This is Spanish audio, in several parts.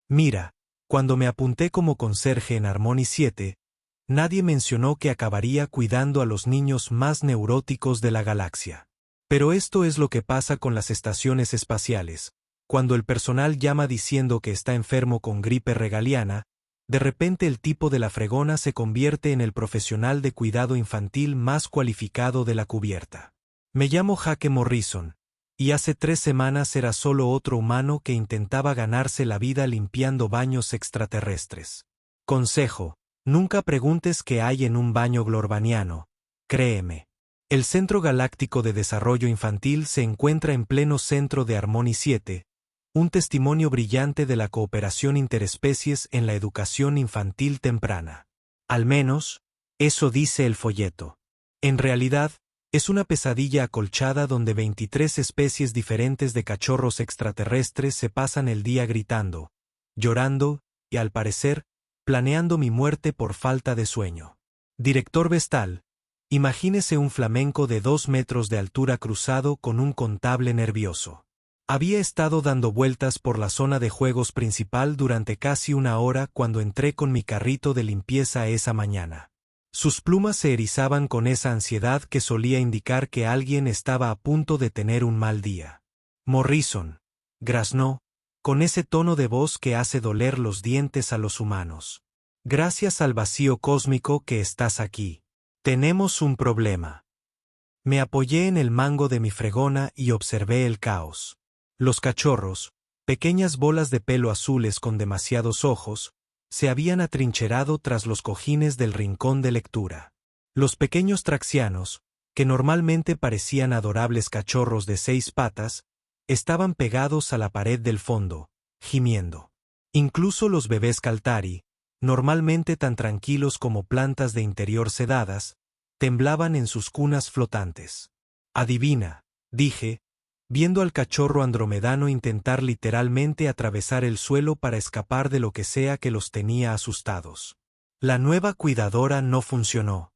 Mira, cuando me apunté como conserje en Harmony 7, nadie mencionó que acabaría cuidando a los niños más neuróticos de la galaxia. Pero esto es lo que pasa con las estaciones espaciales. Cuando el personal llama diciendo que está enfermo con gripe regaliana, de repente el tipo de la fregona se convierte en el profesional de cuidado infantil más cualificado de la cubierta. Me llamo Jake Morrison, y hace 3 semanas era solo otro humano que intentaba ganarse la vida limpiando baños extraterrestres. Consejo: nunca preguntes qué hay en un baño glorbaniano, créeme. El Centro Galáctico de Desarrollo Infantil se encuentra en pleno centro de Harmony 7, un testimonio brillante de la cooperación interespecies en la educación infantil temprana. Al menos, eso dice el folleto. En realidad, es una pesadilla acolchada donde 23 especies diferentes de cachorros extraterrestres se pasan el día gritando, llorando y, al parecer, planeando mi muerte por falta de sueño. Director Vestal, imagínese un flamenco de 2 metros de altura cruzado con un contable nervioso. Había estado dando vueltas por la zona de juegos principal durante casi 1 hora cuando entré con mi carrito de limpieza esa mañana. Sus plumas se erizaban con esa ansiedad que solía indicar que alguien estaba a punto de tener un mal día. Morrison, graznó, con ese tono de voz que hace doler los dientes a los humanos. Gracias al vacío cósmico que estás aquí. Tenemos un problema. Me apoyé en el mango de mi fregona y observé el caos. Los cachorros, pequeñas bolas de pelo azules con demasiados ojos, se habían atrincherado tras los cojines del rincón de lectura. Los pequeños traxianos, que normalmente parecían adorables cachorros de 6 patas, estaban pegados a la pared del fondo, gimiendo. Incluso los bebés Kaltari, normalmente tan tranquilos como plantas de interior sedadas, temblaban en sus cunas flotantes. Adivina, dije, viendo al cachorro andromedano intentar literalmente atravesar el suelo para escapar de lo que sea que los tenía asustados. La nueva cuidadora no funcionó.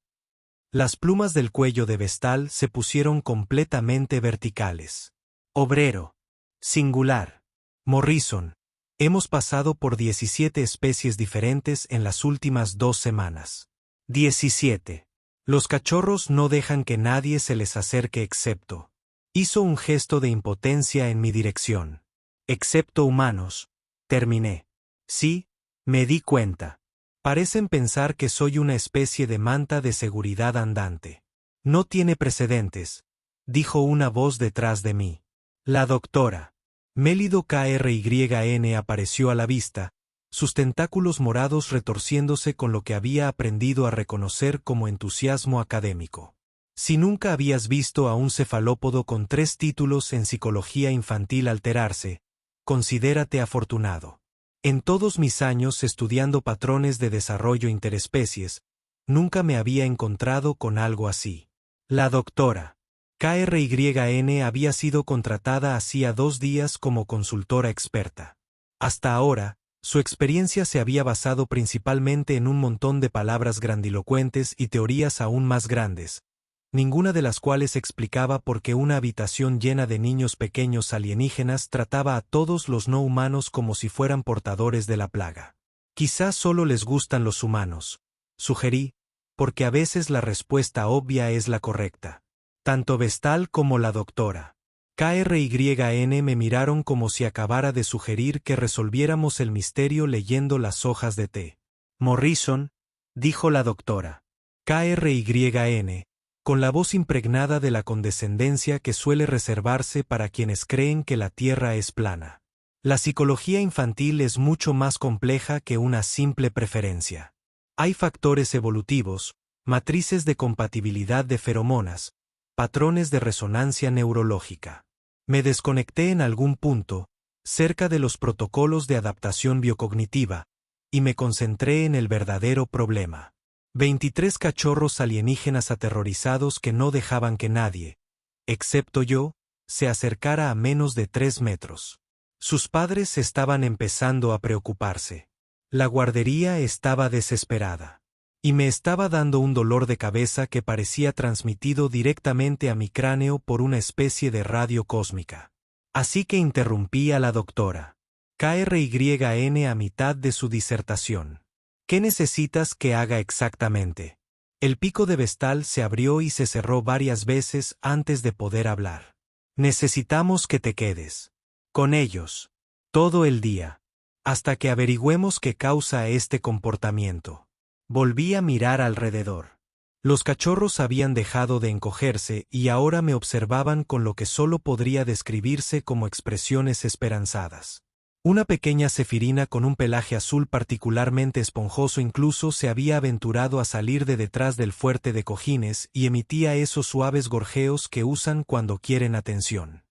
Las plumas del cuello de Vestal se pusieron completamente verticales. Obrero. Singular. Morrison. Hemos pasado por 17 especies diferentes en las últimas 2 semanas. 17. Los cachorros no dejan que nadie se les acerque excepto. Hizo un gesto de impotencia en mi dirección. Excepto humanos. Terminé. Sí, me di cuenta. Parecen pensar que soy una especie de manta de seguridad andante. No tiene precedentes, dijo una voz detrás de mí. La doctora. Mélido Kryn apareció a la vista, sus tentáculos morados retorciéndose con lo que había aprendido a reconocer como entusiasmo académico. Si nunca habías visto a un cefalópodo con 3 títulos en psicología infantil alterarse, considérate afortunado. En todos mis años estudiando patrones de desarrollo interespecies, nunca me había encontrado con algo así. La doctora Kryn había sido contratada hacía 2 días como consultora experta. Hasta ahora, su experiencia se había basado principalmente en un montón de palabras grandilocuentes y teorías aún más grandes, ninguna de las cuales explicaba por qué una habitación llena de niños pequeños alienígenas trataba a todos los no humanos como si fueran portadores de la plaga. Quizás solo les gustan los humanos, sugerí, porque a veces la respuesta obvia es la correcta. Tanto Vestal como la doctora Kryn me miraron como si acabara de sugerir que resolviéramos el misterio leyendo las hojas de té. Morrison, dijo la doctora Kryn, con la voz impregnada de la condescendencia que suele reservarse para quienes creen que la Tierra es plana. La psicología infantil es mucho más compleja que una simple preferencia. Hay factores evolutivos, matrices de compatibilidad de feromonas, patrones de resonancia neurológica. Me desconecté en algún punto, cerca de los protocolos de adaptación biocognitiva, y me concentré en el verdadero problema. 23 cachorros alienígenas aterrorizados que no dejaban que nadie, excepto yo, se acercara a menos de 3 metros. Sus padres estaban empezando a preocuparse. La guardería estaba desesperada. Y me estaba dando un dolor de cabeza que parecía transmitido directamente a mi cráneo por una especie de radio cósmica. Así que interrumpí a la doctora KRYN a mitad de su disertación. ¿Qué necesitas que haga exactamente? El pico de Vestal se abrió y se cerró varias veces antes de poder hablar. Necesitamos que te quedes con ellos todo el día, hasta que averigüemos qué causa este comportamiento. Volví a mirar alrededor. Los cachorros habían dejado de encogerse y ahora me observaban con lo que solo podría describirse como expresiones esperanzadas. Una pequeña cefirina con un pelaje azul particularmente esponjoso incluso se había aventurado a salir de detrás del fuerte de cojines y emitía esos suaves gorjeos que usan cuando quieren atención.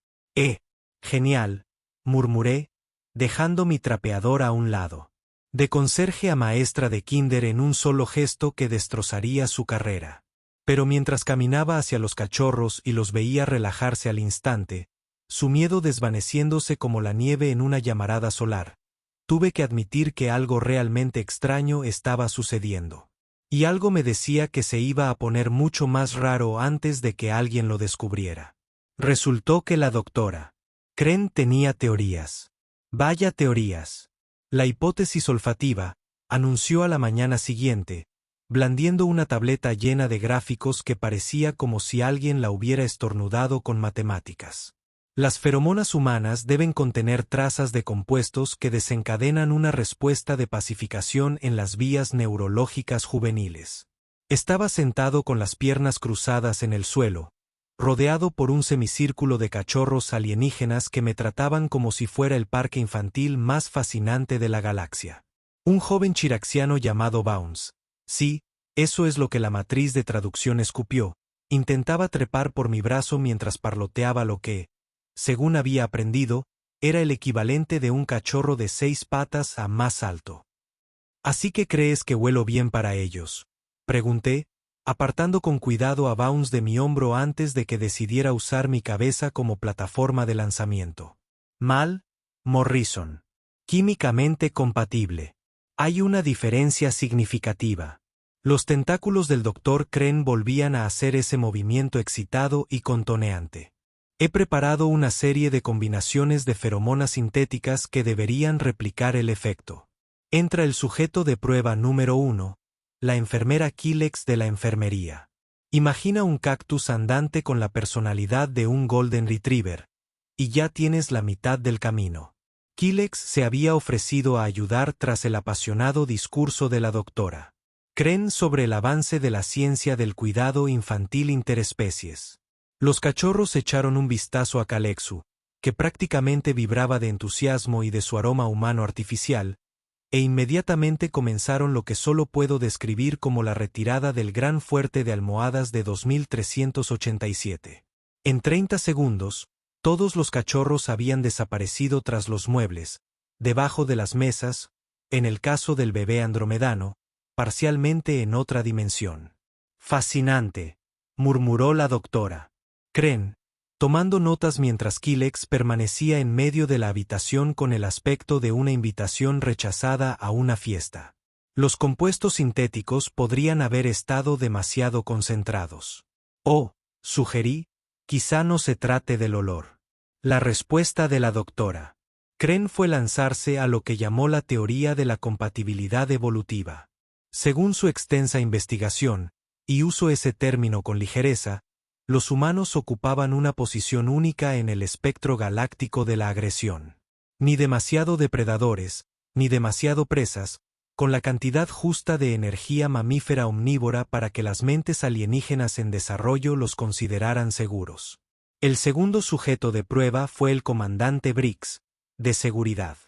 Genial, murmuré, dejando mi trapeador a un lado. De conserje a maestra de kinder en un solo gesto que destrozaría su carrera. Pero mientras caminaba hacia los cachorros y los veía relajarse al instante, su miedo desvaneciéndose como la nieve en una llamarada solar, tuve que admitir que algo realmente extraño estaba sucediendo. Y algo me decía que se iba a poner mucho más raro antes de que alguien lo descubriera. Resultó que la doctora Kren tenía teorías. Vaya teorías. La hipótesis olfativa, anunció a la mañana siguiente, blandiendo una tableta llena de gráficos que parecía como si alguien la hubiera estornudado con matemáticas. Las feromonas humanas deben contener trazas de compuestos que desencadenan una respuesta de pacificación en las vías neurológicas juveniles. Estaba sentado con las piernas cruzadas en el suelo, rodeado por un semicírculo de cachorros alienígenas que me trataban como si fuera el parque infantil más fascinante de la galaxia. Un joven chiraxiano llamado Bounce, sí, eso es lo que la matriz de traducción escupió, intentaba trepar por mi brazo mientras parloteaba lo que, según había aprendido, era el equivalente de un cachorro de 6 patas a más alto. ¿Así que crees que huelo bien para ellos?, pregunté, apartando con cuidado a Bounce de mi hombro antes de que decidiera usar mi cabeza como plataforma de lanzamiento. Mal, Morrison. Químicamente compatible. Hay una diferencia significativa. Los tentáculos del Dr. Kren volvían a hacer ese movimiento excitado y contoneante. He preparado una serie de combinaciones de feromonas sintéticas que deberían replicar el efecto. Entra el sujeto de prueba número 1, la enfermera Kilex de la enfermería. Imagina un cactus andante con la personalidad de un Golden Retriever, y ya tienes la mitad del camino. Kilex se había ofrecido a ayudar tras el apasionado discurso de la doctora Kren sobre el avance de la ciencia del cuidado infantil interespecies. Los cachorros echaron un vistazo a Calexu, que prácticamente vibraba de entusiasmo y de su aroma humano artificial, e inmediatamente comenzaron lo que solo puedo describir como la retirada del gran fuerte de almohadas de 2387. En 30 segundos, todos los cachorros habían desaparecido tras los muebles, debajo de las mesas, en el caso del bebé andromedano, parcialmente en otra dimensión. Fascinante, murmuró la doctora Kren, tomando notas mientras Kilex permanecía en medio de la habitación con el aspecto de una invitación rechazada a una fiesta. Los compuestos sintéticos podrían haber estado demasiado concentrados. Sugerí, quizá no se trate del olor. La respuesta de la doctora Kren fue lanzarse a lo que llamó la teoría de la compatibilidad evolutiva. Según su extensa investigación, y uso ese término con ligereza, los humanos ocupaban una posición única en el espectro galáctico de la agresión. Ni demasiado depredadores, ni demasiado presas, con la cantidad justa de energía mamífera omnívora para que las mentes alienígenas en desarrollo los consideraran seguros. El segundo sujeto de prueba fue el comandante Briggs, de seguridad.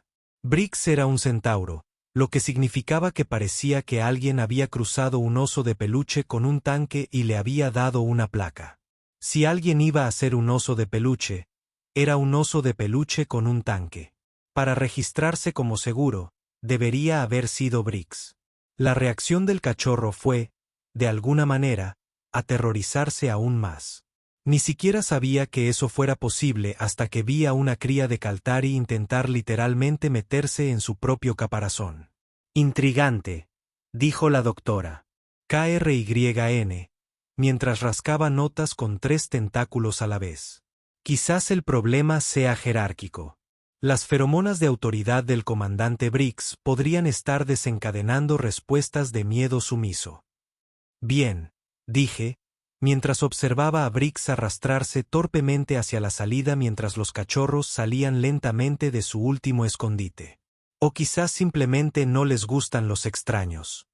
Briggs era un centauro, lo que significaba que parecía que alguien había cruzado un oso de peluche con un tanque y le había dado una placa. Si alguien iba a ser un oso de peluche, era un oso de peluche con un tanque. Para registrarse como seguro, debería haber sido Briggs. La reacción del cachorro fue, de alguna manera, aterrorizarse aún más. Ni siquiera sabía que eso fuera posible hasta que vi a una cría de Kaltari intentar literalmente meterse en su propio caparazón. Intrigante, dijo la doctora KRYN, mientras rascaba notas con 3 tentáculos a la vez. Quizás el problema sea jerárquico. Las feromonas de autoridad del comandante Briggs podrían estar desencadenando respuestas de miedo sumiso. Bien, dije, mientras observaba a Briggs arrastrarse torpemente hacia la salida mientras los cachorros salían lentamente de su último escondite. O quizás simplemente no les gustan los extraños.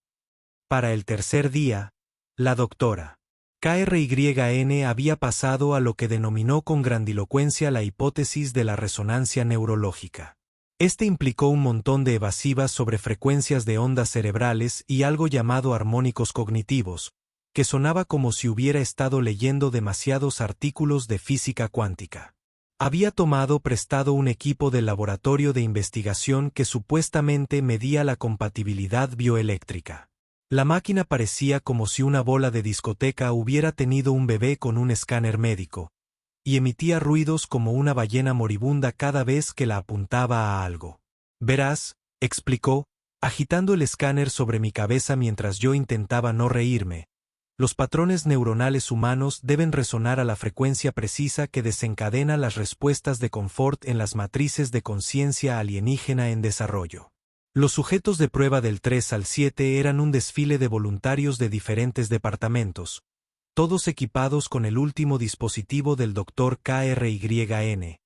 Para el tercer día, la doctora KRYN había pasado a lo que denominó con grandilocuencia la hipótesis de la resonancia neurológica. Este implicó un montón de evasivas sobre frecuencias de ondas cerebrales y algo llamado armónicos cognitivos, que sonaba como si hubiera estado leyendo demasiados artículos de física cuántica. Había tomado prestado un equipo del laboratorio de investigación que supuestamente medía la compatibilidad bioeléctrica. La máquina parecía como si una bola de discoteca hubiera tenido un bebé con un escáner médico, y emitía ruidos como una ballena moribunda cada vez que la apuntaba a algo. Verás, explicó, agitando el escáner sobre mi cabeza mientras yo intentaba no reírme, los patrones neuronales humanos deben resonar a la frecuencia precisa que desencadena las respuestas de confort en las matrices de conciencia alienígena en desarrollo. Los sujetos de prueba del 3 al 7 eran un desfile de voluntarios de diferentes departamentos, todos equipados con el último dispositivo del Dr. KRYN,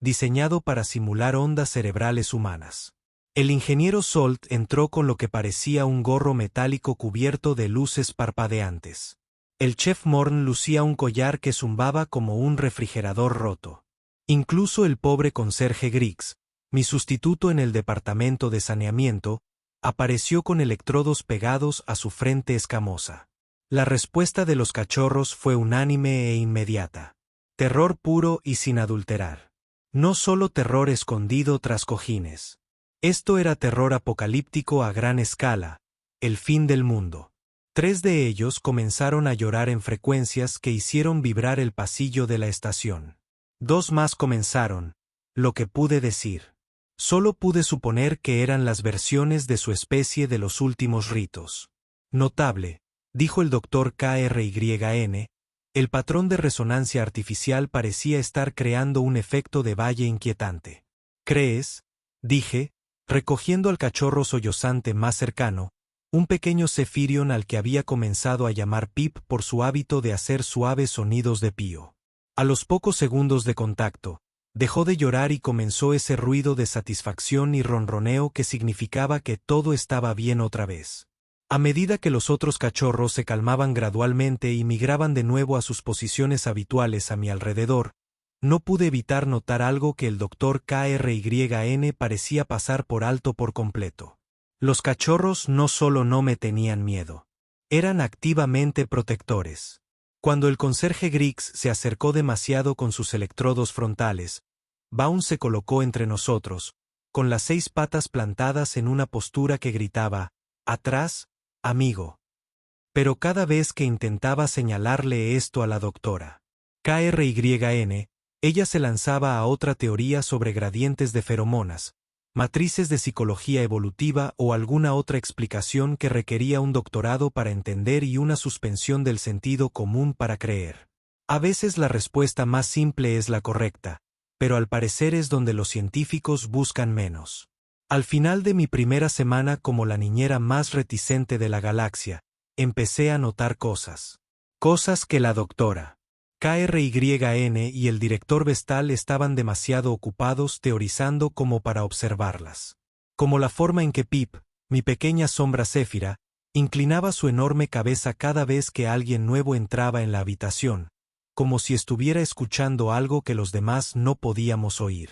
diseñado para simular ondas cerebrales humanas. El ingeniero Salt entró con lo que parecía un gorro metálico cubierto de luces parpadeantes. El chef Morn lucía un collar que zumbaba como un refrigerador roto. Incluso el pobre conserje Griggs, mi sustituto en el departamento de saneamiento, apareció con electrodos pegados a su frente escamosa. La respuesta de los cachorros fue unánime e inmediata. Terror puro y sin adulterar. No solo terror escondido tras cojines. Esto era terror apocalíptico a gran escala, el fin del mundo. 3 de ellos comenzaron a llorar en frecuencias que hicieron vibrar el pasillo de la estación. 2 más comenzaron, lo que pude decir. Solo pude suponer que eran las versiones de su especie de los últimos ritos. Notable, dijo el Dr. KRYN, el patrón de resonancia artificial parecía estar creando un efecto de valle inquietante. ¿Crees? Dije, recogiendo al cachorro sollozante más cercano, un pequeño Zephyrion al que había comenzado a llamar Pip por su hábito de hacer suaves sonidos de pío. A los pocos segundos de contacto, dejó de llorar y comenzó ese ruido de satisfacción y ronroneo que significaba que todo estaba bien otra vez. A medida que los otros cachorros se calmaban gradualmente y migraban de nuevo a sus posiciones habituales a mi alrededor, no pude evitar notar algo que el Dr. KRYN parecía pasar por alto por completo. Los cachorros no solo no me tenían miedo, eran activamente protectores. Cuando el conserje Griggs se acercó demasiado con sus electrodos frontales, Bounce se colocó entre nosotros, con las 6 patas plantadas en una postura que gritaba, «Atrás, amigo». Pero cada vez que intentaba señalarle esto a la doctora KRYN, ella se lanzaba a otra teoría sobre gradientes de feromonas, matrices de psicología evolutiva o alguna otra explicación que requería un doctorado para entender y una suspensión del sentido común para creer. A veces la respuesta más simple es la correcta, pero al parecer es donde los científicos buscan menos. Al final de mi primera semana como la niñera más reticente de la galaxia, empecé a notar cosas. Cosas que la doctora KRYN y el director Vestal estaban demasiado ocupados teorizando como para observarlas. Como la forma en que Pip, mi pequeña sombra céfira, inclinaba su enorme cabeza cada vez que alguien nuevo entraba en la habitación, como si estuviera escuchando algo que los demás no podíamos oír.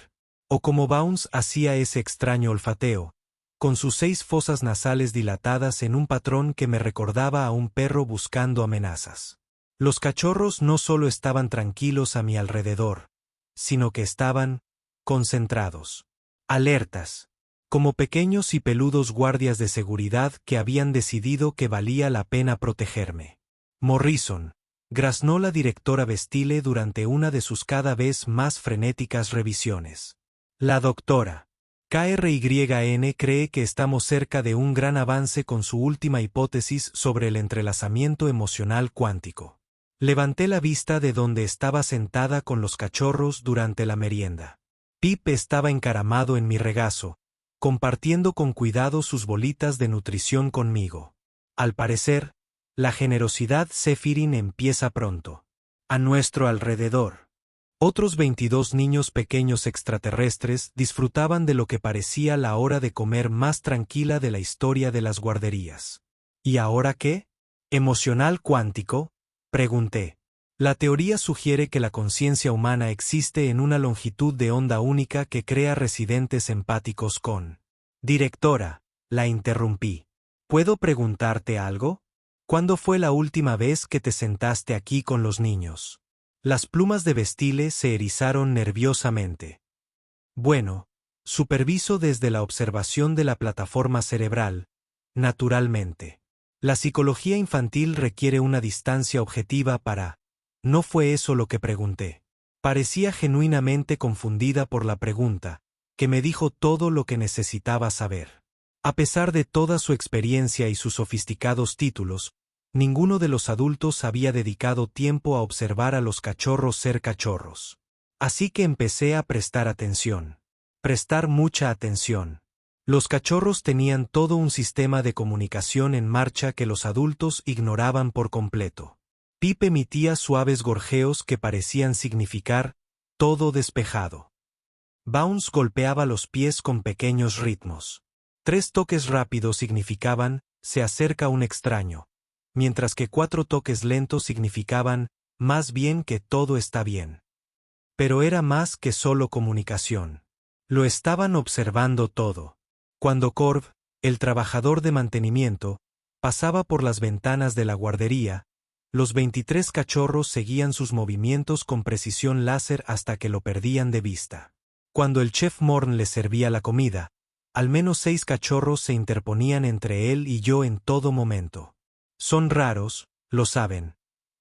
O como Bounce hacía ese extraño olfateo, con sus 6 fosas nasales dilatadas en un patrón que me recordaba a un perro buscando amenazas. Los cachorros no solo estaban tranquilos a mi alrededor, sino que estaban concentrados, alertas, como pequeños y peludos guardias de seguridad que habían decidido que valía la pena protegerme. Morrison, graznó la directora Vestile durante una de sus cada vez más frenéticas revisiones. La doctora KRYN cree que estamos cerca de un gran avance con su última hipótesis sobre el entrelazamiento emocional cuántico. Levanté la vista de donde estaba sentada con los cachorros durante la merienda. Pip estaba encaramado en mi regazo, compartiendo con cuidado sus bolitas de nutrición conmigo. Al parecer, la generosidad Sephirin empieza pronto. A nuestro alrededor, otros 22 niños pequeños extraterrestres disfrutaban de lo que parecía la hora de comer más tranquila de la historia de las guarderías. ¿Y ahora qué? ¿Emocional cuántico?, pregunté. La teoría sugiere que la conciencia humana existe en una longitud de onda única que crea residentes empáticos con... Directora, la interrumpí. ¿Puedo preguntarte algo? ¿Cuándo fue la última vez que te sentaste aquí con los niños? Las plumas de Bastille se erizaron nerviosamente. Bueno, superviso desde la observación de la plataforma cerebral, naturalmente. La psicología infantil requiere una distancia objetiva para... No fue eso lo que pregunté. Parecía genuinamente confundida por la pregunta, que me dijo todo lo que necesitaba saber. A pesar de toda su experiencia y sus sofisticados títulos, ninguno de los adultos había dedicado tiempo a observar a los cachorros ser cachorros. Así que empecé a prestar atención. Prestar mucha atención. Los cachorros tenían todo un sistema de comunicación en marcha que los adultos ignoraban por completo. Pip emitía suaves gorjeos que parecían significar todo despejado. Bounce golpeaba los pies con pequeños ritmos. 3 toques rápidos significaban se acerca un extraño, mientras que 4 toques lentos significaban más bien que todo está bien. Pero era más que solo comunicación. Lo estaban observando todo. Cuando Corv, el trabajador de mantenimiento, pasaba por las ventanas de la guardería, los 23 cachorros seguían sus movimientos con precisión láser hasta que lo perdían de vista. Cuando el chef Morn les servía la comida, al menos 6 cachorros se interponían entre él y yo en todo momento. Son raros, lo saben.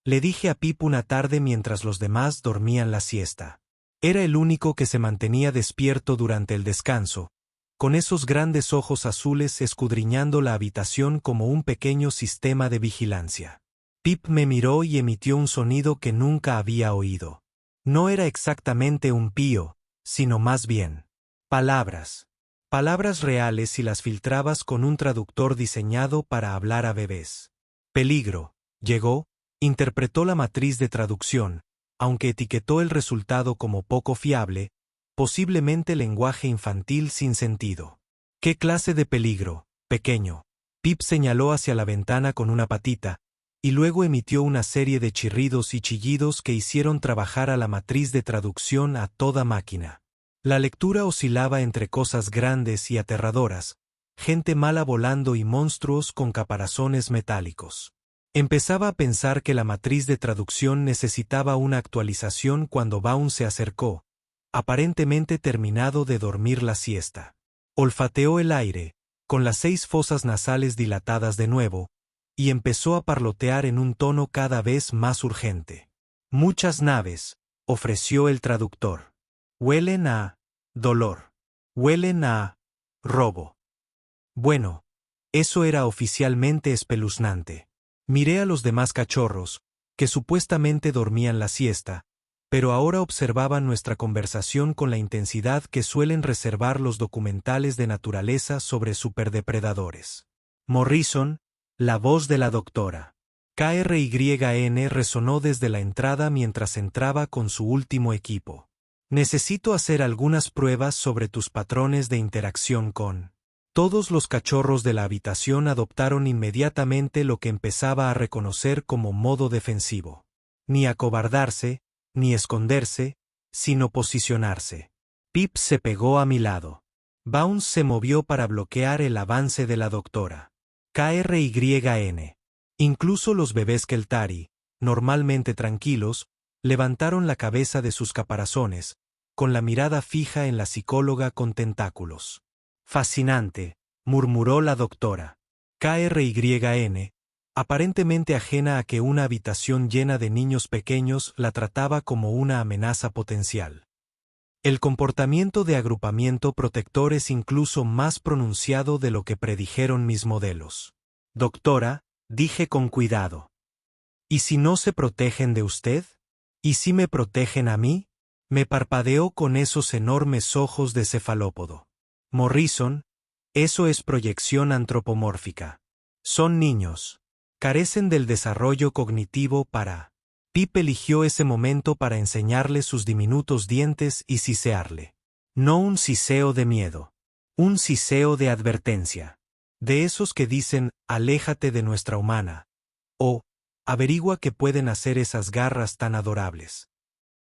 Le dije a Pip una tarde mientras los demás dormían la siesta. Era el único que se mantenía despierto durante el descanso, con esos grandes ojos azules escudriñando la habitación como un pequeño sistema de vigilancia. Pip me miró y emitió un sonido que nunca había oído. No era exactamente un pío, sino más bien palabras. Palabras reales si las filtrabas con un traductor diseñado para hablar a bebés. Peligro, llegó, interpretó la matriz de traducción, aunque etiquetó el resultado como poco fiable, posiblemente lenguaje infantil sin sentido. ¿Qué clase de peligro, pequeño? Pip señaló hacia la ventana con una patita, y luego emitió una serie de chirridos y chillidos que hicieron trabajar a la matriz de traducción a toda máquina. La lectura oscilaba entre cosas grandes y aterradoras, gente mala volando y monstruos con caparazones metálicos. Empezaba a pensar que la matriz de traducción necesitaba una actualización cuando Bounce se acercó, aparentemente terminado de dormir la siesta. Olfateó el aire, con las 6 fosas nasales dilatadas de nuevo, y empezó a parlotear en un tono cada vez más urgente. Muchas naves, ofreció el traductor. Huelen a dolor. Huelen a robo. Bueno, eso era oficialmente espeluznante. Miré a los demás cachorros, que supuestamente dormían la siesta, pero ahora observaban nuestra conversación con la intensidad que suelen reservar los documentales de naturaleza sobre superdepredadores. Morrison, la voz de la doctora. KRYN resonó desde la entrada mientras entraba con su último equipo. Necesito hacer algunas pruebas sobre tus patrones de interacción con... Todos los cachorros de la habitación adoptaron inmediatamente lo que empezaba a reconocer como modo defensivo. Ni acobardarse, ni esconderse, sino posicionarse. Pip se pegó a mi lado. Bounce se movió para bloquear el avance de la doctora. KRYN. Incluso los bebés Keltari, normalmente tranquilos, levantaron la cabeza de sus caparazones, con la mirada fija en la psicóloga con tentáculos. Fascinante, murmuró la doctora. KRYN, aparentemente ajena a que una habitación llena de niños pequeños la trataba como una amenaza potencial. El comportamiento de agrupamiento protector es incluso más pronunciado de lo que predijeron mis modelos. Doctora, dije con cuidado. ¿Y si no se protegen de usted? ¿Y si me protegen a mí? Me parpadeó con esos enormes ojos de cefalópodo. Morrison, eso es proyección antropomórfica. Son niños. Carecen del desarrollo cognitivo para... Pip eligió ese momento para enseñarle sus diminutos dientes y sisearle. No un siseo de miedo. Un siseo de advertencia. De esos que dicen, aléjate de nuestra humana. O, averigua qué pueden hacer esas garras tan adorables.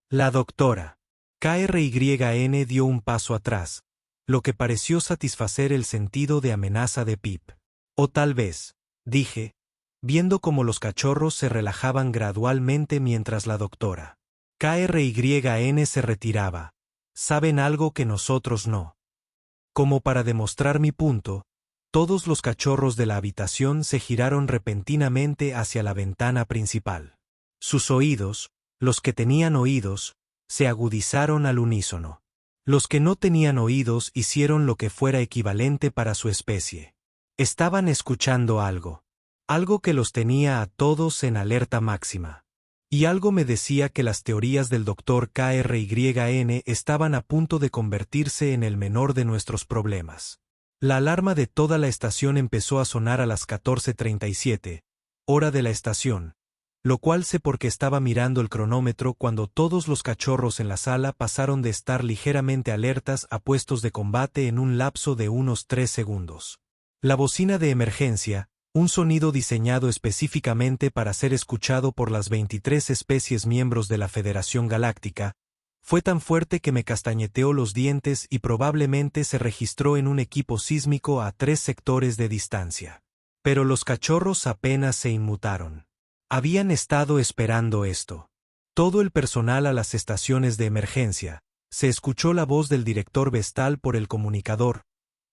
La doctora KRYN dio un paso atrás, lo que pareció satisfacer el sentido de amenaza de Pip. O tal vez, dije, viendo cómo los cachorros se relajaban gradualmente mientras la doctora KRYN se retiraba. Saben algo que nosotros no. Como para demostrar mi punto, todos los cachorros de la habitación se giraron repentinamente hacia la ventana principal. Sus oídos, los que tenían oídos, se agudizaron al unísono. Los que no tenían oídos hicieron lo que fuera equivalente para su especie. Estaban escuchando algo. Algo que los tenía a todos en alerta máxima. Y algo me decía que las teorías del Dr. KRYN estaban a punto de convertirse en el menor de nuestros problemas. La alarma de toda la estación empezó a sonar a las 14:37, hora de la estación, lo cual sé porque estaba mirando el cronómetro cuando todos los cachorros en la sala pasaron de estar ligeramente alertas a puestos de combate en un lapso de unos 3 segundos. La bocina de emergencia, un sonido diseñado específicamente para ser escuchado por las 23 especies miembros de la Federación Galáctica, fue tan fuerte que me castañeteó los dientes y probablemente se registró en un equipo sísmico a 3 sectores de distancia. Pero los cachorros apenas se inmutaron. Habían estado esperando esto. Todo el personal a las estaciones de emergencia, se escuchó la voz del director Vestal por el comunicador,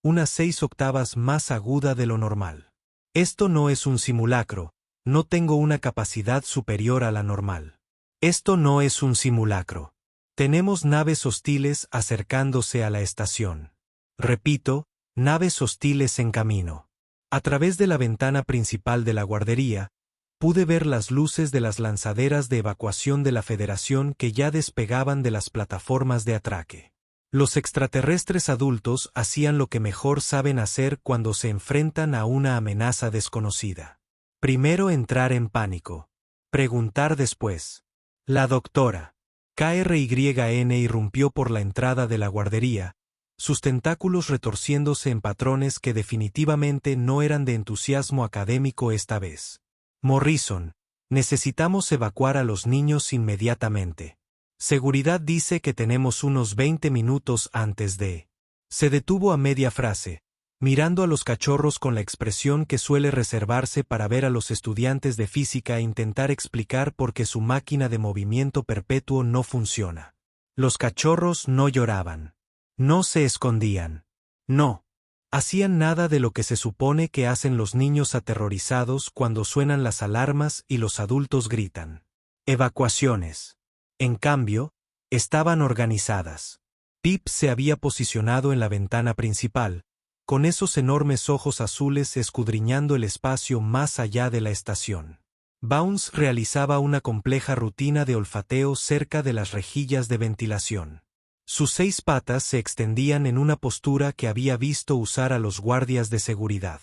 unas 6 octavas más aguda de lo normal. Esto no es un simulacro, no tengo una capacidad superior a la normal. Esto no es un simulacro. Tenemos naves hostiles acercándose a la estación. Repito, naves hostiles en camino. A través de la ventana principal de la guardería, pude ver las luces de las lanzaderas de evacuación de la Federación que ya despegaban de las plataformas de atraque. Los extraterrestres adultos hacían lo que mejor saben hacer cuando se enfrentan a una amenaza desconocida. Primero entrar en pánico. Preguntar después. La doctora KRYN irrumpió por la entrada de la guardería, sus tentáculos retorciéndose en patrones que definitivamente no eran de entusiasmo académico esta vez. Morrison, necesitamos evacuar a los niños inmediatamente. Seguridad dice que tenemos unos 20 minutos antes de... Se detuvo a media frase, mirando a los cachorros con la expresión que suele reservarse para ver a los estudiantes de física e intentar explicar por qué su máquina de movimiento perpetuo no funciona. Los cachorros no lloraban. No se escondían. No. Hacían nada de lo que se supone que hacen los niños aterrorizados cuando suenan las alarmas y los adultos gritan. Evacuaciones. En cambio, estaban organizadas. Pip se había posicionado en la ventana principal, con esos enormes ojos azules escudriñando el espacio más allá de la estación. Bounce realizaba una compleja rutina de olfateo cerca de las rejillas de ventilación. Sus 6 patas se extendían en una postura que había visto usar a los guardias de seguridad.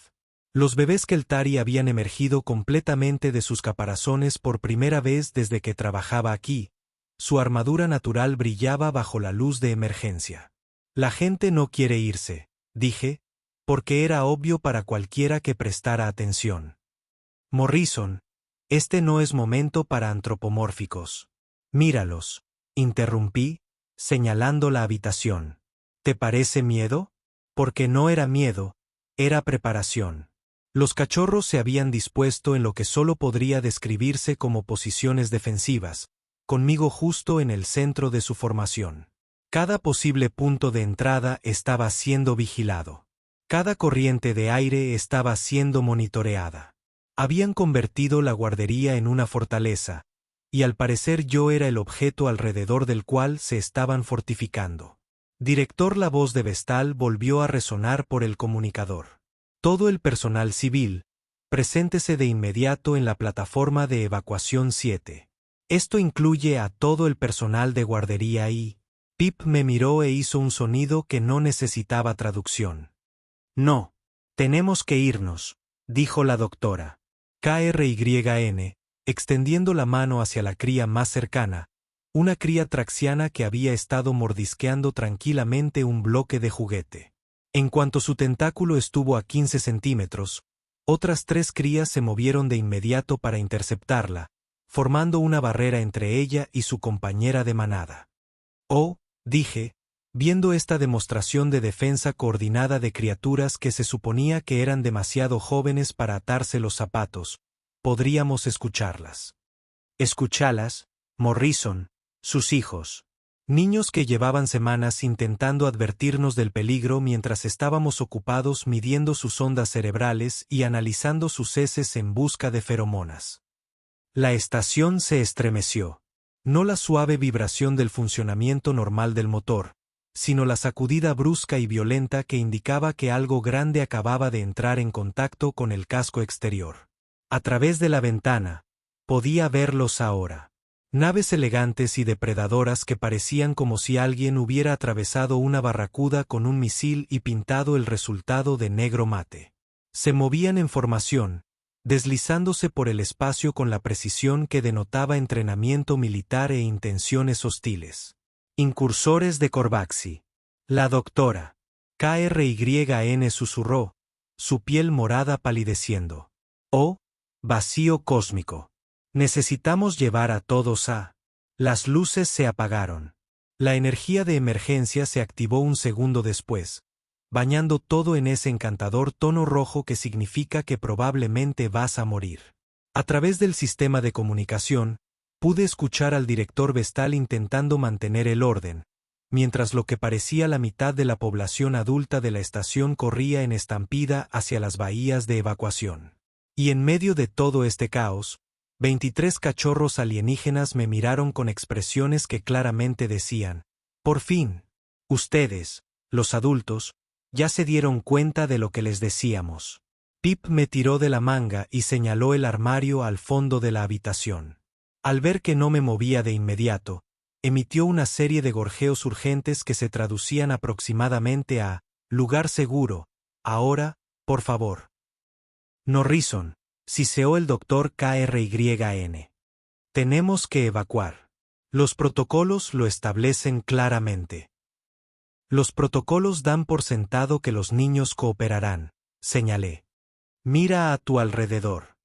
Los bebés Keltari habían emergido completamente de sus caparazones por primera vez desde que trabajaba aquí. Su armadura natural brillaba bajo la luz de emergencia. La gente no quiere irse, dije, porque era obvio para cualquiera que prestara atención. Morrison, este no es momento para antropomórficos. Míralos, interrumpí, señalando la habitación. ¿Te parece miedo? Porque no era miedo, era preparación. Los cachorros se habían dispuesto en lo que solo podría describirse como posiciones defensivas, conmigo justo en el centro de su formación. Cada posible punto de entrada estaba siendo vigilado. Cada corriente de aire estaba siendo monitoreada. Habían convertido la guardería en una fortaleza, y al parecer yo era el objeto alrededor del cual se estaban fortificando. Director, la voz de Vestal volvió a resonar por el comunicador. Todo el personal civil, preséntese de inmediato en la plataforma de evacuación 7. Esto incluye a todo el personal de guardería y... Pip me miró e hizo un sonido que no necesitaba traducción. No. Tenemos que irnos, dijo la doctora. KRYN, extendiendo la mano hacia la cría más cercana, una cría traxiana que había estado mordisqueando tranquilamente un bloque de juguete. En cuanto su tentáculo estuvo a 15 centímetros, otras 3 crías se movieron de inmediato para interceptarla, formando una barrera entre ella y su compañera de manada. Oh, dije, viendo esta demostración de defensa coordinada de criaturas que se suponía que eran demasiado jóvenes para atarse los zapatos, podríamos escucharlas. Escuchalas, Morrison, sus hijos. Niños que llevaban semanas intentando advertirnos del peligro mientras estábamos ocupados midiendo sus ondas cerebrales y analizando sus heces en busca de feromonas. La estación se estremeció. No la suave vibración del funcionamiento normal del motor, sino la sacudida brusca y violenta que indicaba que algo grande acababa de entrar en contacto con el casco exterior. A través de la ventana, podía verlos ahora. Naves elegantes y depredadoras que parecían como si alguien hubiera atravesado una barracuda con un misil y pintado el resultado de negro mate. Se movían en formación, deslizándose por el espacio con la precisión que denotaba entrenamiento militar e intenciones hostiles. Incursores de Corvaxi. La doctora. KRYN susurró, su piel morada palideciendo. Oh, vacío cósmico. Necesitamos llevar a todos a... Las luces se apagaron. La energía de emergencia se activó un segundo después, bañando todo en ese encantador tono rojo que significa que probablemente vas a morir. A través del sistema de comunicación, pude escuchar al director Vestal intentando mantener el orden, mientras lo que parecía la mitad de la población adulta de la estación corría en estampida hacia las bahías de evacuación. Y en medio de todo este caos, 23 cachorros alienígenas me miraron con expresiones que claramente decían, por fin, ustedes, los adultos, ya se dieron cuenta de lo que les decíamos. Pip me tiró de la manga y señaló el armario al fondo de la habitación. Al ver que no me movía de inmediato, emitió una serie de gorjeos urgentes que se traducían aproximadamente a, lugar seguro, ahora, por favor. Norrison, siseó el doctor KRYN. Tenemos que evacuar. Los protocolos lo establecen claramente. Los protocolos dan por sentado que los niños cooperarán, señalé. Mira a tu alrededor.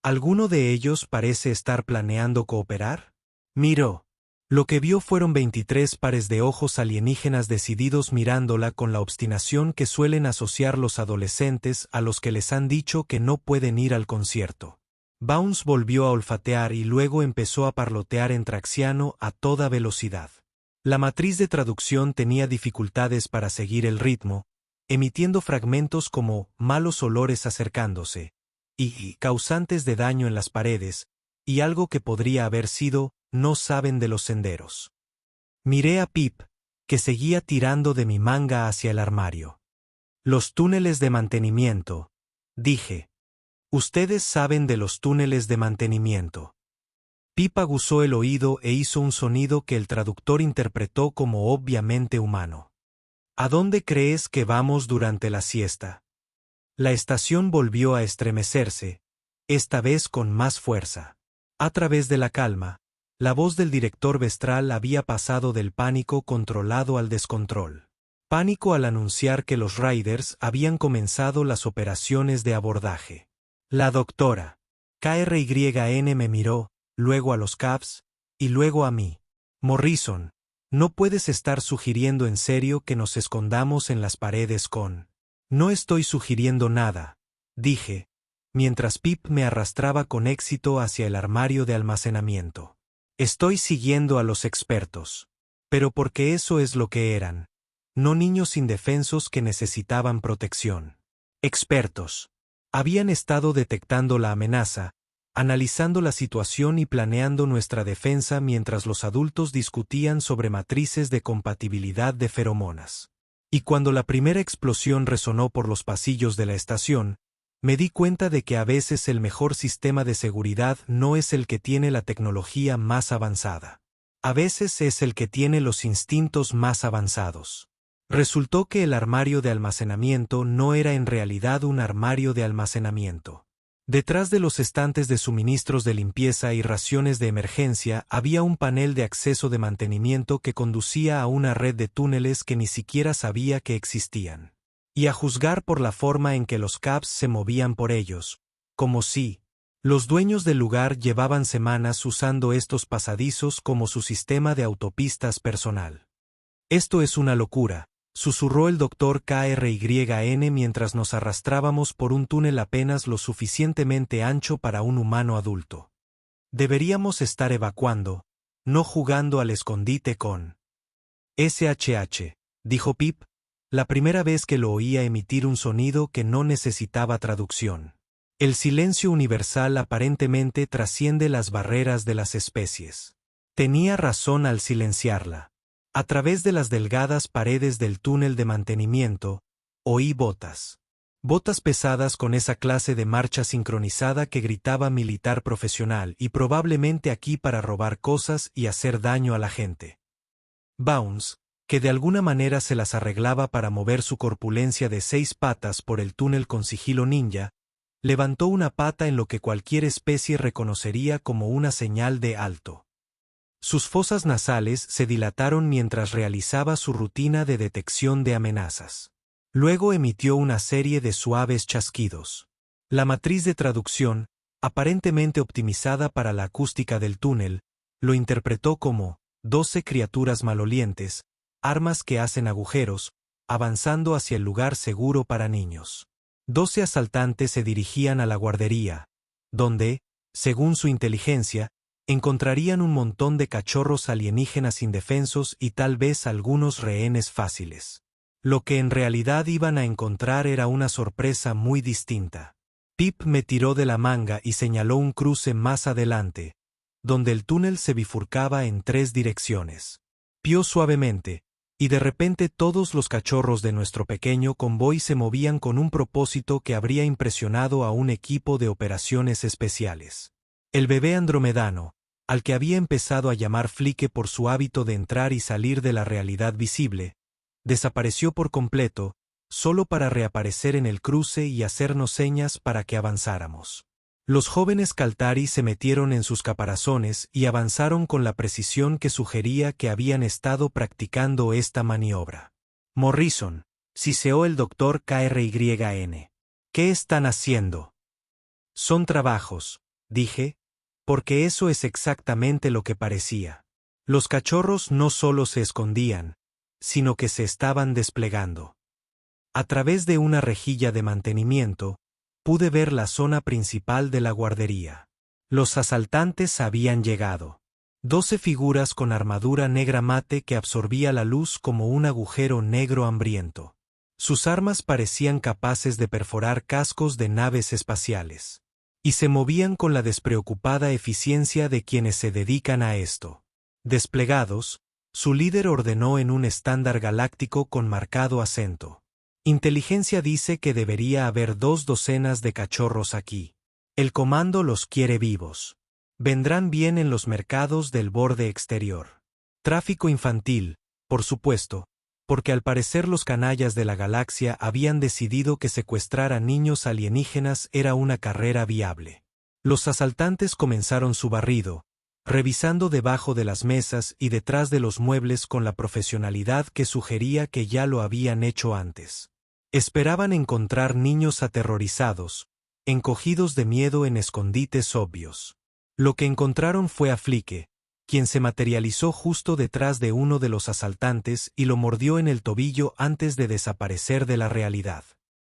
¿Alguno de ellos parece estar planeando cooperar? Miró. Lo que vio fueron 23 pares de ojos alienígenas decididos mirándola con la obstinación que suelen asociar los adolescentes a los que les han dicho que no pueden ir al concierto. Bounce volvió a olfatear y luego empezó a parlotear en traxiano a toda velocidad. La matriz de traducción tenía dificultades para seguir el ritmo, emitiendo fragmentos como malos olores acercándose, y causantes de daño en las paredes, y algo que podría haber sido no saben de los senderos. Miré a Pip, que seguía tirando de mi manga hacia el armario. Los túneles de mantenimiento, dije. Ustedes saben de los túneles de mantenimiento. Pip aguzó el oído e hizo un sonido que el traductor interpretó como obviamente humano. ¿A dónde crees que vamos durante la siesta? La estación volvió a estremecerse, esta vez con más fuerza. A través de la calma, la voz del director Vestral había pasado del pánico controlado al descontrol. Pánico al anunciar que los Raiders habían comenzado las operaciones de abordaje. La doctora KRYN me miró, luego a los Cavs, y luego a mí. Morrison, no puedes estar sugiriendo en serio que nos escondamos en las paredes con... No estoy sugiriendo nada, dije, mientras Pip me arrastraba con éxito hacia el armario de almacenamiento. Estoy siguiendo a los expertos. Pero porque eso es lo que eran. No niños indefensos que necesitaban protección. Expertos. Habían estado detectando la amenaza, analizando la situación y planeando nuestra defensa mientras los adultos discutían sobre matrices de compatibilidad de feromonas. Y cuando la primera explosión resonó por los pasillos de la estación, Me di cuenta de que a veces el mejor sistema de seguridad no es el que tiene la tecnología más avanzada. A veces es el que tiene los instintos más avanzados. Resultó que el armario de almacenamiento no era en realidad un armario de almacenamiento. Detrás de los estantes de suministros de limpieza y raciones de emergencia había un panel de acceso de mantenimiento que conducía a una red de túneles que ni siquiera sabía que existían. Y a juzgar por la forma en que los cabs se movían por ellos, como si los dueños del lugar llevaban semanas usando estos pasadizos como su sistema de autopistas personal. Esto es una locura, susurró el doctor Kryn mientras nos arrastrábamos por un túnel apenas lo suficientemente ancho para un humano adulto. Deberíamos estar evacuando, no jugando al escondite con SHH, dijo Pip, la primera vez que lo oía emitir un sonido que no necesitaba traducción. El silencio universal aparentemente trasciende las barreras de las especies. Tenía razón al silenciarla. A través de las delgadas paredes del túnel de mantenimiento, oí botas. Botas pesadas con esa clase de marcha sincronizada que gritaba militar profesional y probablemente aquí para robar cosas y hacer daño a la gente. Bounce, que de alguna manera se las arreglaba para mover su corpulencia de 6 patas por el túnel con sigilo ninja, levantó una pata en lo que cualquier especie reconocería como una señal de alto. Sus fosas nasales se dilataron mientras realizaba su rutina de detección de amenazas. Luego emitió una serie de suaves chasquidos. La matriz de traducción, aparentemente optimizada para la acústica del túnel, lo interpretó como 12 criaturas malolientes, armas que hacen agujeros, avanzando hacia el lugar seguro para niños. 12 asaltantes se dirigían a la guardería, donde, según su inteligencia, encontrarían un montón de cachorros alienígenas indefensos y tal vez algunos rehenes fáciles. Lo que en realidad iban a encontrar era una sorpresa muy distinta. Pip me tiró de la manga y señaló un cruce más adelante, donde el túnel se bifurcaba en 3 direcciones. Pió suavemente, y de repente todos los cachorros de nuestro pequeño convoy se movían con un propósito que habría impresionado a un equipo de operaciones especiales. El bebé andromedano, al que había empezado a llamar Flique por su hábito de entrar y salir de la realidad visible, desapareció por completo, solo para reaparecer en el cruce y hacernos señas para que avanzáramos. Los jóvenes Kaltari se metieron en sus caparazones y avanzaron con la precisión que sugería que habían estado practicando esta maniobra. Morrison, siseó el doctor Kryn. ¿Qué están haciendo? Son trabajos, dije, porque eso es exactamente lo que parecía. Los cachorros no solo se escondían, sino que se estaban desplegando. A través de una rejilla de mantenimiento, pude ver la zona principal de la guardería. Los asaltantes habían llegado. 12 figuras con armadura negra mate que absorbía la luz como un agujero negro hambriento. Sus armas parecían capaces de perforar cascos de naves espaciales. Y se movían con la despreocupada eficiencia de quienes se dedican a esto. Desplegados, su líder ordenó en un estándar galáctico con marcado acento. Inteligencia dice que debería haber 2 docenas de cachorros aquí. El comando los quiere vivos. Vendrán bien en los mercados del borde exterior. Tráfico infantil, por supuesto, porque al parecer los canallas de la galaxia habían decidido que secuestrar a niños alienígenas era una carrera viable. Los asaltantes comenzaron su barrido, revisando debajo de las mesas y detrás de los muebles con la profesionalidad que sugería que ya lo habían hecho antes. Esperaban encontrar niños aterrorizados, encogidos de miedo en escondites obvios. Lo que encontraron fue a Flique, quien se materializó justo detrás de uno de los asaltantes y lo mordió en el tobillo antes de desaparecer de la realidad.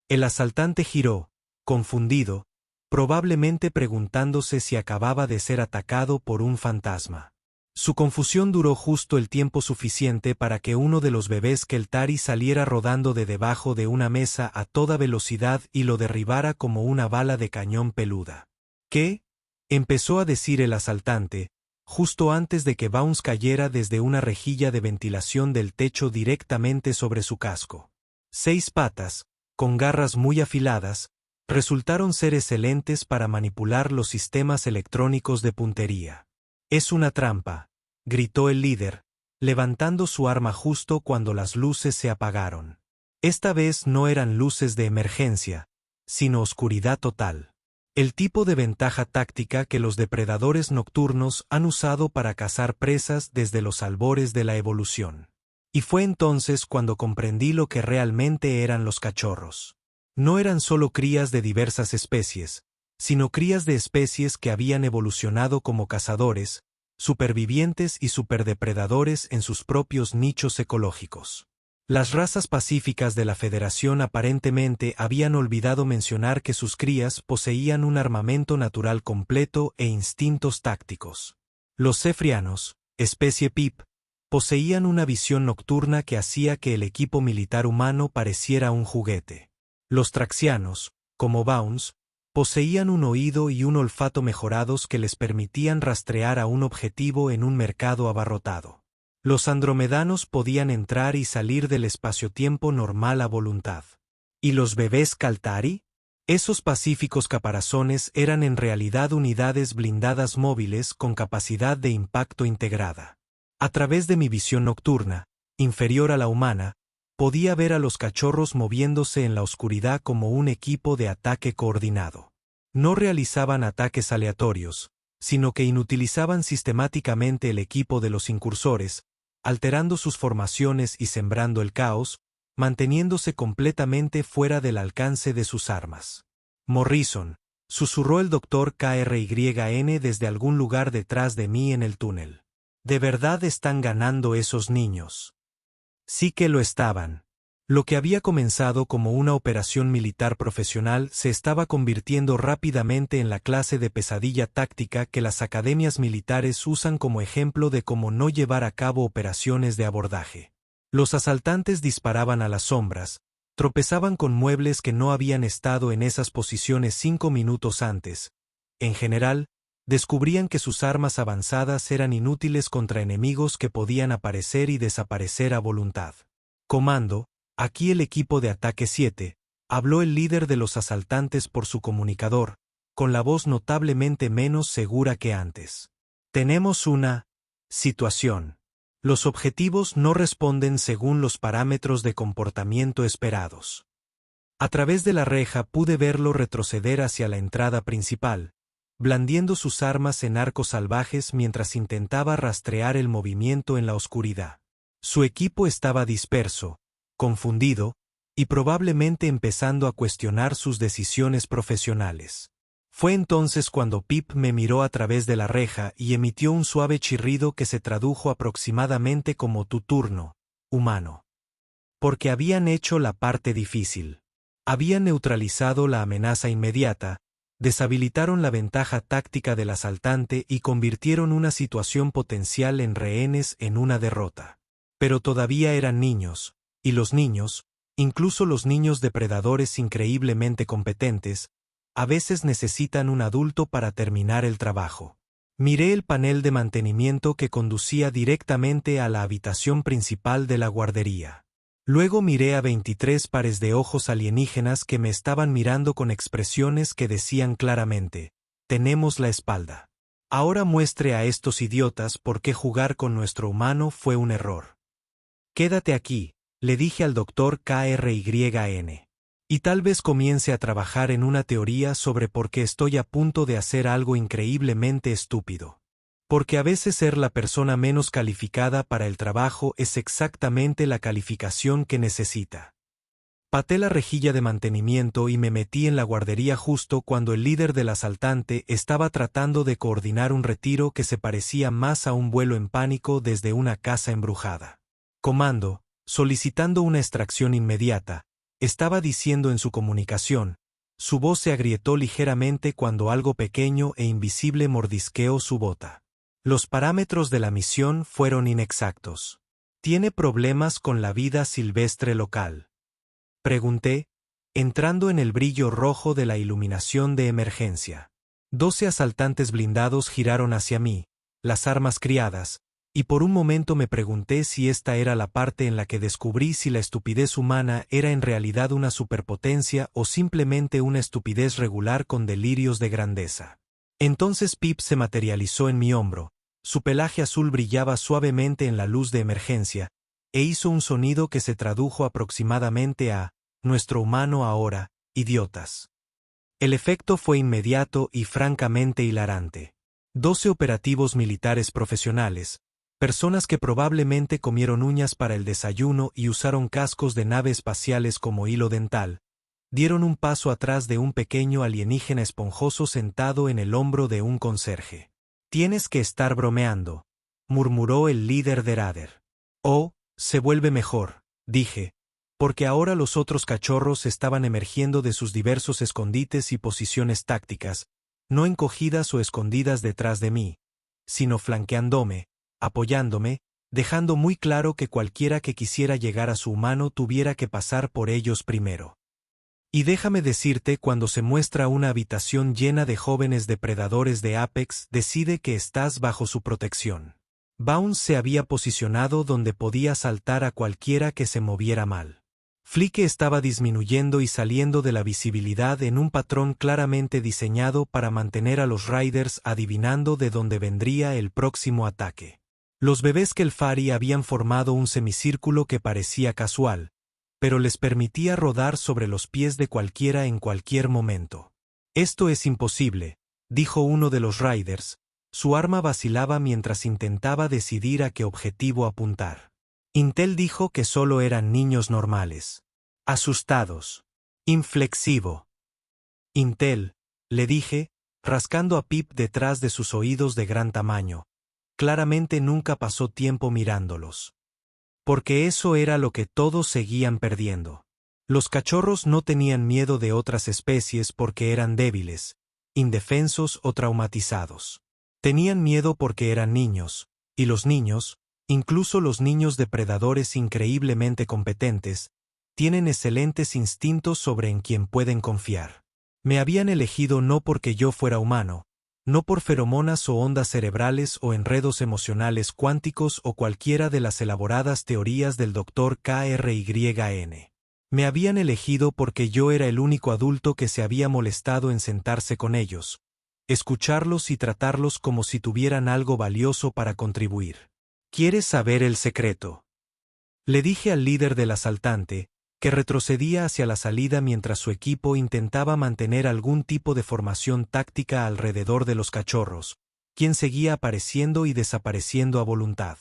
El asaltante giró, confundido, probablemente preguntándose si acababa de ser atacado por un fantasma. Su confusión duró justo el tiempo suficiente para que uno de los bebés Keltari saliera rodando de debajo de una mesa a toda velocidad y lo derribara como una bala de cañón peluda. ¿Qué? Empezó a decir el asaltante, justo antes de que Bounce cayera desde una rejilla de ventilación del techo directamente sobre su casco. 6 patas, con garras muy afiladas, Resultaron ser excelentes para manipular los sistemas electrónicos de puntería. «Es una trampa», gritó el líder, levantando su arma justo cuando las luces se apagaron. Esta vez no eran luces de emergencia, sino oscuridad total. El tipo de ventaja táctica que los depredadores nocturnos han usado para cazar presas desde los albores de la evolución. Y fue entonces cuando comprendí lo que realmente eran los cachorros. No eran solo crías de diversas especies, sino crías de especies que habían evolucionado como cazadores, supervivientes y superdepredadores en sus propios nichos ecológicos. Las razas pacíficas de la Federación aparentemente habían olvidado mencionar que sus crías poseían un armamento natural completo e instintos tácticos. Los cefrianos, especie PIP, poseían una visión nocturna que hacía que el equipo militar humano pareciera un juguete. Los traxianos, como Bounce, poseían un oído y un olfato mejorados que les permitían rastrear a un objetivo en un mercado abarrotado. Los andromedanos podían entrar y salir del espacio-tiempo normal a voluntad. ¿Y los bebés Kaltari? Esos pacíficos caparazones eran en realidad unidades blindadas móviles con capacidad de impacto integrada. A través de mi visión nocturna, inferior a la humana, podía ver a los cachorros moviéndose en la oscuridad como un equipo de ataque coordinado. No realizaban ataques aleatorios, sino que inutilizaban sistemáticamente el equipo de los incursores, alterando sus formaciones y sembrando el caos, manteniéndose completamente fuera del alcance de sus armas. «Morrison», susurró el Dr. Kryn desde algún lugar detrás de mí en el túnel. «¿De verdad están ganando esos niños?» Sí que lo estaban. Lo que había comenzado como una operación militar profesional se estaba convirtiendo rápidamente en la clase de pesadilla táctica que las academias militares usan como ejemplo de cómo no llevar a cabo operaciones de abordaje. Los asaltantes disparaban a las sombras, tropezaban con muebles que no habían estado en esas posiciones 5 minutos antes. En general, descubrían que sus armas avanzadas eran inútiles contra enemigos que podían aparecer y desaparecer a voluntad. «Comando, aquí el equipo de ataque 7», habló el líder de los asaltantes por su comunicador, con la voz notablemente menos segura que antes. «Tenemos una situación. Los objetivos no responden según los parámetros de comportamiento esperados». A través de la reja pude verlo retroceder hacia la entrada principal, blandiendo sus armas en arcos salvajes mientras intentaba rastrear el movimiento en la oscuridad. Su equipo estaba disperso, confundido, y probablemente empezando a cuestionar sus decisiones profesionales. Fue entonces cuando Pip me miró a través de la reja y emitió un suave chirrido que se tradujo aproximadamente como «tu turno, humano». Porque habían hecho la parte difícil. Habían neutralizado la amenaza inmediata, deshabilitaron la ventaja táctica del asaltante y convirtieron una situación potencial en rehenes en una derrota. Pero todavía eran niños, y los niños, incluso los niños depredadores increíblemente competentes, a veces necesitan un adulto para terminar el trabajo. Miré el panel de mantenimiento que conducía directamente a la habitación principal de la guardería. Luego miré a 23 pares de ojos alienígenas que me estaban mirando con expresiones que decían claramente: «Tenemos la espalda. Ahora muestre a estos idiotas por qué jugar con nuestro humano fue un error». «Quédate aquí», le dije al Dr. Kryn. «Y tal vez comience a trabajar en una teoría sobre por qué estoy a punto de hacer algo increíblemente estúpido. Porque a veces ser la persona menos calificada para el trabajo es exactamente la calificación que necesita». Paté la rejilla de mantenimiento y me metí en la guardería justo cuando el líder del asaltante estaba tratando de coordinar un retiro que se parecía más a un vuelo en pánico desde una casa embrujada. «Comando, solicitando una extracción inmediata», estaba diciendo en su comunicación. Su voz se agrietó ligeramente cuando algo pequeño e invisible mordisqueó su bota. Los parámetros de la misión fueron inexactos. «¿Tiene problemas con la vida silvestre local?», pregunté, entrando en el brillo rojo de la iluminación de emergencia. 12 asaltantes blindados giraron hacia mí, las armas criadas, y por un momento me pregunté si esta era la parte en la que descubrí si la estupidez humana era en realidad una superpotencia o simplemente una estupidez regular con delirios de grandeza. Entonces Pip se materializó en mi hombro, su pelaje azul brillaba suavemente en la luz de emergencia, e hizo un sonido que se tradujo aproximadamente a «nuestro humano ahora, idiotas». El efecto fue inmediato y francamente hilarante. 12 operativos militares profesionales, personas que probablemente comieron uñas para el desayuno y usaron cascos de nave espaciales como hilo dental, dieron un paso atrás de un pequeño alienígena esponjoso sentado en el hombro de un conserje. «Tienes que estar bromeando», murmuró el líder de Raider. «Oh, se vuelve mejor», dije, porque ahora los otros cachorros estaban emergiendo de sus diversos escondites y posiciones tácticas, no encogidas o escondidas detrás de mí, sino flanqueándome, apoyándome, dejando muy claro que cualquiera que quisiera llegar a su humano tuviera que pasar por ellos primero. Y déjame decirte, cuando se muestra una habitación llena de jóvenes depredadores de Apex, decide que estás bajo su protección. Bounce se había posicionado donde podía saltar a cualquiera que se moviera mal. Flique estaba disminuyendo y saliendo de la visibilidad en un patrón claramente diseñado para mantener a los Raiders adivinando de dónde vendría el próximo ataque. Los bebés Kelfari habían formado un semicírculo que parecía casual, pero les permitía rodar sobre los pies de cualquiera en cualquier momento. «Esto es imposible», dijo uno de los Raiders. Su arma vacilaba mientras intentaba decidir a qué objetivo apuntar. Intel dijo que solo eran niños normales. Asustados. Inflexivo. Intel, le dije, rascando a Pip detrás de sus oídos de gran tamaño. Claramente nunca pasó tiempo mirándolos. Porque eso era lo que todos seguían perdiendo. Los cachorros no tenían miedo de otras especies porque eran débiles, indefensos o traumatizados. Tenían miedo porque eran niños, y los niños, incluso los niños depredadores increíblemente competentes, tienen excelentes instintos sobre en quien pueden confiar. Me habían elegido no porque yo fuera humano, no por feromonas o ondas cerebrales o enredos emocionales cuánticos o cualquiera de las elaboradas teorías del Dr. Kryn. Me habían elegido porque yo era el único adulto que se había molestado en sentarse con ellos, escucharlos y tratarlos como si tuvieran algo valioso para contribuir. ¿Quieres saber el secreto?, le dije al líder del asaltante, que retrocedía hacia la salida mientras su equipo intentaba mantener algún tipo de formación táctica alrededor de los cachorros, quien seguía apareciendo y desapareciendo a voluntad.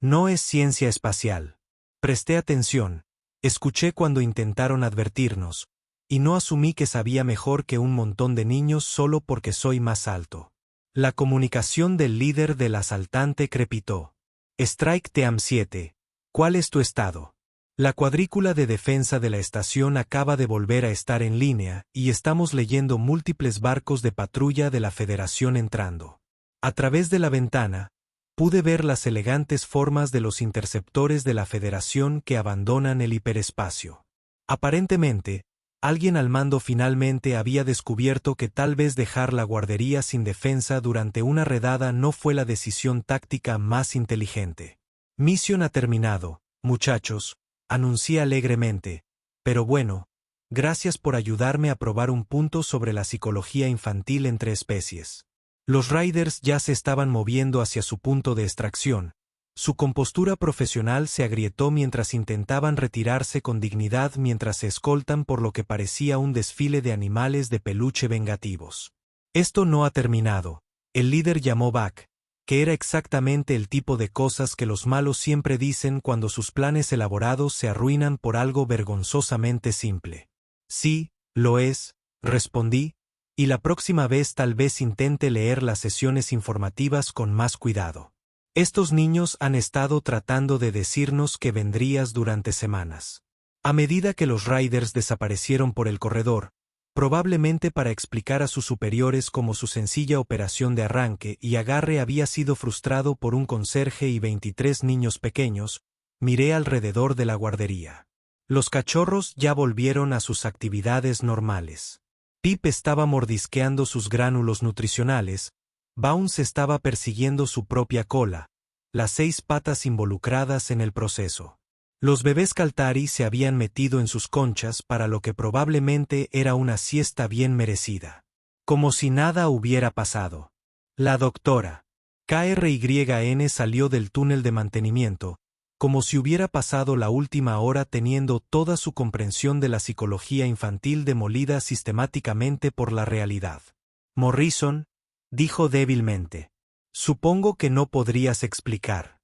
No es ciencia espacial. Presté atención, escuché cuando intentaron advertirnos, y no asumí que sabía mejor que un montón de niños solo porque soy más alto. La comunicación del líder del asaltante crepitó. Strike Team 7, ¿cuál es tu estado? La cuadrícula de defensa de la estación acaba de volver a estar en línea y estamos leyendo múltiples barcos de patrulla de la Federación entrando. A través de la ventana, pude ver las elegantes formas de los interceptores de la Federación que abandonan el hiperespacio. Aparentemente, alguien al mando finalmente había descubierto que tal vez dejar la guardería sin defensa durante una redada no fue la decisión táctica más inteligente. Misión ha terminado, muchachos, anuncié alegremente, pero bueno, gracias por ayudarme a probar un punto sobre la psicología infantil entre especies. Los Raiders ya se estaban moviendo hacia su punto de extracción. Su compostura profesional se agrietó mientras intentaban retirarse con dignidad mientras se escoltan por lo que parecía un desfile de animales de peluche vengativos. Esto no ha terminado, el líder llamó back, que era exactamente el tipo de cosas que los malos siempre dicen cuando sus planes elaborados se arruinan por algo vergonzosamente simple. Sí, lo es, respondí, y la próxima vez tal vez intente leer las sesiones informativas con más cuidado. Estos niños han estado tratando de decirnos que vendrías durante semanas. A medida que los Raiders desaparecieron por el corredor, probablemente para explicar a sus superiores cómo su sencilla operación de arranque y agarre había sido frustrado por un conserje y 23 niños pequeños, miré alrededor de la guardería. Los cachorros ya volvieron a sus actividades normales. Pip estaba mordisqueando sus gránulos nutricionales, Bounce estaba persiguiendo su propia cola, las 6 patas involucradas en el proceso. Los bebés Kaltari se habían metido en sus conchas para lo que probablemente era una siesta bien merecida. Como si nada hubiera pasado. La doctora KRYN salió del túnel de mantenimiento, como si hubiera pasado la última hora teniendo toda su comprensión de la psicología infantil demolida sistemáticamente por la realidad. Morrison, dijo débilmente. Supongo que no podrías explicar.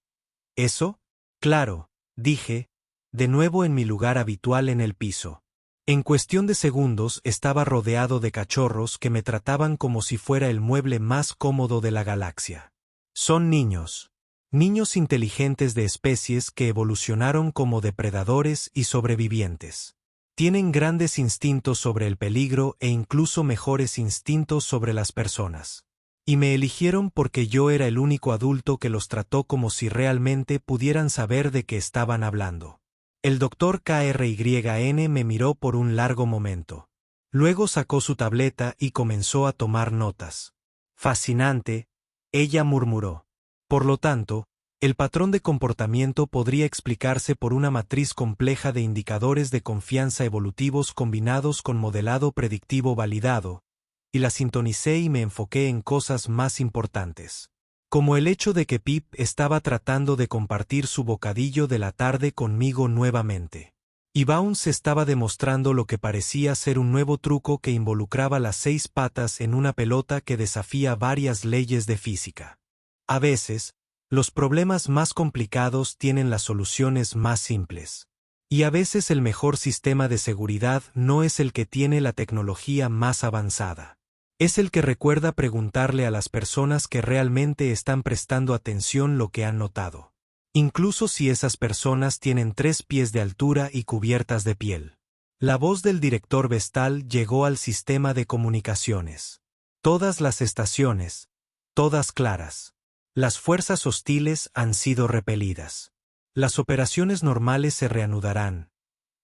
¿Eso? Claro, dije, de nuevo en mi lugar habitual en el piso. En cuestión de segundos estaba rodeado de cachorros que me trataban como si fuera el mueble más cómodo de la galaxia. Son niños. Niños inteligentes de especies que evolucionaron como depredadores y sobrevivientes. Tienen grandes instintos sobre el peligro e incluso mejores instintos sobre las personas. Y me eligieron porque yo era el único adulto que los trató como si realmente pudieran saber de qué estaban hablando. El doctor KRYN me miró por un largo momento. Luego sacó su tableta y comenzó a tomar notas. Fascinante, ella murmuró. Por lo tanto, el patrón de comportamiento podría explicarse por una matriz compleja de indicadores de confianza evolutivos combinados con modelado predictivo validado, y la sintonicé y me enfoqué en cosas más importantes. Como el hecho de que Pip estaba tratando de compartir su bocadillo de la tarde conmigo nuevamente. Y Bounce estaba demostrando lo que parecía ser un nuevo truco que involucraba las 6 patas en una pelota que desafía varias leyes de física. A veces, los problemas más complicados tienen las soluciones más simples. Y a veces el mejor sistema de seguridad no es el que tiene la tecnología más avanzada. Es el que recuerda preguntarle a las personas que realmente están prestando atención lo que han notado. Incluso si esas personas tienen 3 pies de altura y cubiertas de piel. La voz del director Vestal llegó al sistema de comunicaciones. Todas las estaciones, todas claras. Las fuerzas hostiles han sido repelidas. Las operaciones normales se reanudarán.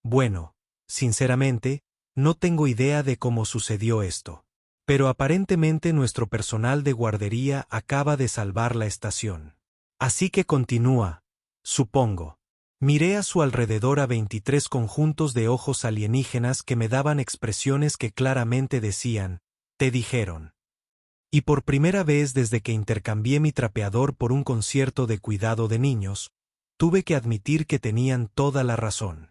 Bueno, sinceramente, no tengo idea de cómo sucedió esto. Pero aparentemente nuestro personal de guardería acaba de salvar la estación. Así que continúa, supongo. Miré a su alrededor a 23 conjuntos de ojos alienígenas que me daban expresiones que claramente decían, te dijeron. Y por primera vez desde que intercambié mi trapeador por un concierto de cuidado de niños, tuve que admitir que tenían toda la razón.